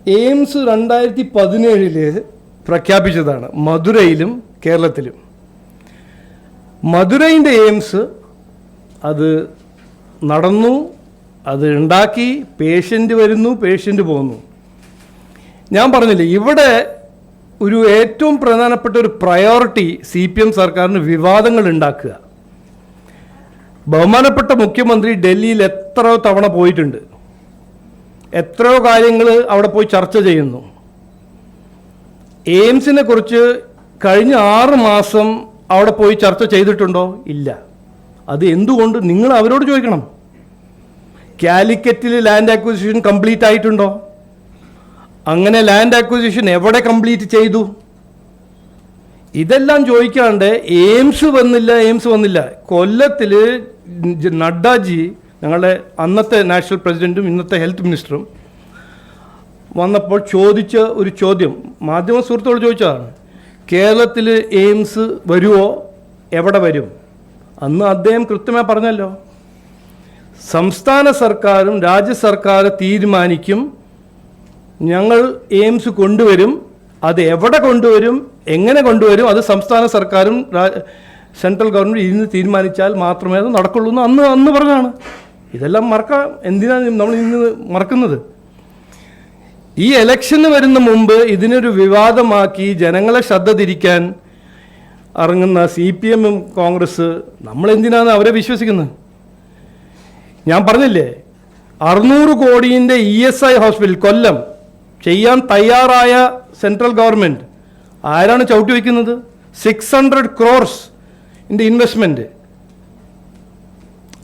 AIIMS 2017 പ്രഖ്യാപിച്ചതാണ് മധുരയിലും കേരളത്തിലും. മധുരയിൻ്റെ AIIMS അത് നടന്നു, അത് ഉണ്ടാക്കി, പേഷ്യൻ്റ് വരുന്നു, പേഷ്യൻ്റ് പോകുന്നു. ഞാൻ പറഞ്ഞില്ലേ, ഇവിടെ ഒരു ഏറ്റവും പ്രധാനപ്പെട്ട ഒരു പ്രയോറിറ്റി CPM സർക്കാരിന് വിവാദങ്ങൾ ഉണ്ടാക്കുക. ബഹുമാനപ്പെട്ട മുഖ്യമന്ത്രി ഡൽഹിയിൽ എത്രയോ തവണ പോയിട്ടുണ്ട്, എത്രയോ കാര്യങ്ങൾ അവിടെ പോയി ചർച്ച ചെയ്യുന്നു. എയിംസിനെ കുറിച്ച് കഴിഞ്ഞ 6 മാസം അവിടെ പോയി ചർച്ച ചെയ്തിട്ടുണ്ടോ? ഇല്ല. അത് എന്തുകൊണ്ട്? നിങ്ങൾ അവരോട് ചോദിക്കണം. കാലിക്കറ്റിൽ ലാൻഡ് അക്വിസിഷൻ കംപ്ലീറ്റ് ആയിട്ടുണ്ടോ? അങ്ങനെ ലാൻഡ് അക്വിസിഷൻ എവിടെ കംപ്ലീറ്റ് ചെയ്തു? ഇതെല്ലാം ചോദിക്കാണ്ട് എയിംസ് വന്നില്ല. കൊല്ലത്തിൽ നഡ്ഡാജി, ഞങ്ങളുടെ അന്നത്തെ നാഷണൽ പ്രസിഡൻറ്റും ഇന്നത്തെ ഹെൽത്ത് മിനിസ്റ്ററും വന്നപ്പോൾ ചോദിച്ച ഒരു ചോദ്യം, മാധ്യമ സുഹൃത്തുക്കൾ ചോദിച്ചതാണ്, കേരളത്തിൽ എയിംസ് വരുമോ, എവിടെ വരും? അന്ന് അദ്ദേഹം കൃത്യമായി പറഞ്ഞല്ലോ, സംസ്ഥാന സർക്കാരും രാജ്യ സർക്കാർ തീരുമാനിക്കും, ഞങ്ങൾ എയിംസ് കൊണ്ടുവരും, അത് എവിടെ കൊണ്ടുവരും, എങ്ങനെ കൊണ്ടുവരും, അത് സംസ്ഥാന സർക്കാരും സെൻട്രൽ ഗവൺമെൻറ് ഇരുന്ന് തീരുമാനിച്ചാൽ മാത്രമേ അത് നടക്കുള്ളൂ എന്ന് അന്ന് പറഞ്ഞാണ്. ഇതെല്ലാം മറക്കാം. എന്തിനാണ് നമ്മൾ ഇന്ന് മറക്കുന്നത്? ഈ ഇലക്ഷന് വരുന്ന മുമ്പ് ഇതിനൊരു വിവാദമാക്കി ജനങ്ങളെ ശ്രദ്ധ തിരിക്കാൻ ഇറങ്ങുന്ന CPM കോൺഗ്രസ്, നമ്മളെന്തിനാണ് അവരെ വിശ്വസിക്കുന്നത്? ഞാൻ പറഞ്ഞില്ലേ, 600 കോടിയുടെ ESI ഹോസ്പിറ്റൽ കൊല്ലം ചെയ്യാൻ തയ്യാറായ സെൻട്രൽ ഗവൺമെൻറ് ആരാണ് ചവിട്ടി വയ്ക്കുന്നത്? 600 crores ഇൻവെസ്റ്റ്മെൻറ്റ്.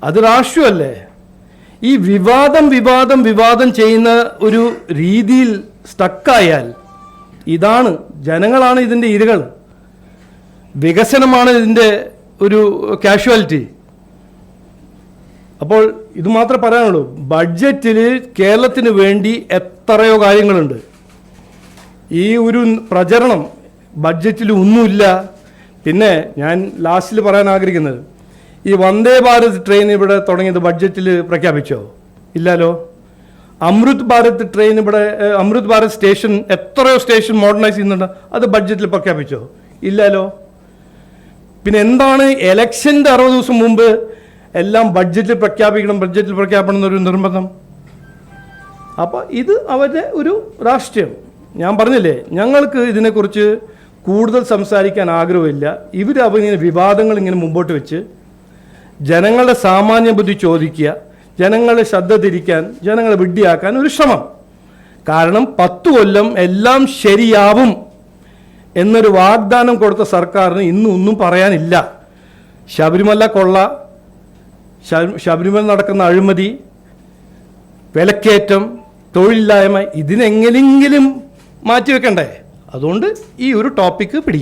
അത് രാഷ്ട്രീയമല്ലേ? ഈ വിവാദം ചെയ്യുന്ന ഒരു രീതിയിൽ സ്റ്റക്കായാൽ, ഇതാണ്, ജനങ്ങളാണ് ഇതിൻ്റെ ഇരകൾ, വികസനമാണ് ഇതിൻ്റെ ഒരു കാഷ്വാലിറ്റി. അപ്പോൾ ഇത് മാത്രമേ പറയാനുള്ളൂ. ബഡ്ജറ്റിൽ കേരളത്തിന് വേണ്ടി എത്രയോ കാര്യങ്ങളുണ്ട്. ഈ ഒരു പ്രചരണം ബഡ്ജറ്റിൽ ഒന്നുമില്ല. പിന്നെ ഞാൻ ലാസ്റ്റിൽ പറയാൻ ആഗ്രഹിക്കുന്നത്, ഈ വന്ദേ ഭാരത് ട്രെയിൻ ഇവിടെ തുടങ്ങിയത് ബഡ്ജറ്റിൽ പ്രഖ്യാപിച്ചോ? ഇല്ലല്ലോ. അമൃത് ഭാരത് ട്രെയിൻ ഇവിടെ, അമൃത് ഭാരത് സ്റ്റേഷൻ, എത്രയോ സ്റ്റേഷൻ മോഡേണൈസ് ചെയ്യുന്നുണ്ട്, അത് ബഡ്ജറ്റിൽ പ്രഖ്യാപിച്ചോ? ഇല്ലല്ലോ. പിന്നെ എന്താണ് എലക്ഷൻ്റെ 60 ദിവസം മുമ്പ് എല്ലാം ബഡ്ജറ്റിൽ പ്രഖ്യാപിക്കണം എന്നൊരു നിർബന്ധം? അപ്പോൾ ഇത് അവരുടെ ഒരു രാഷ്ട്രീയം. ഞാൻ പറഞ്ഞില്ലേ, ഞങ്ങൾക്ക് ഇതിനെക്കുറിച്ച് കൂടുതൽ സംസാരിക്കാൻ ആഗ്രഹമില്ല. അവരിങ്ങനെ വിവാദങ്ങൾ ഇങ്ങനെ മുമ്പോട്ട് വെച്ച് ജനങ്ങളുടെ സാമാന്യ ബുദ്ധി ചോദിക്കുക, ജനങ്ങളെ ശ്രദ്ധ തിരിക്കാൻ, ജനങ്ങളെ വിഡ്ഢിയാക്കാൻ ഒരു ശ്രമം. കാരണം 10 കൊല്ലം എല്ലാം ശരിയാവും എന്നൊരു വാഗ്ദാനം കൊടുത്ത സർക്കാരിന് ഇന്നും ഒന്നും പറയാനില്ല. ശബരിമല കൊള്ള, ശബരിമല നടക്കുന്ന അഴിമതി, വിലക്കയറ്റം, തൊഴിലില്ലായ്മ, ഇതിനെങ്ങനെയെങ്കിലും മാറ്റിവെക്കണ്ടേ? അതുകൊണ്ട് ഈ ഒരു ടോപ്പിക്ക് പിടിക്കുക.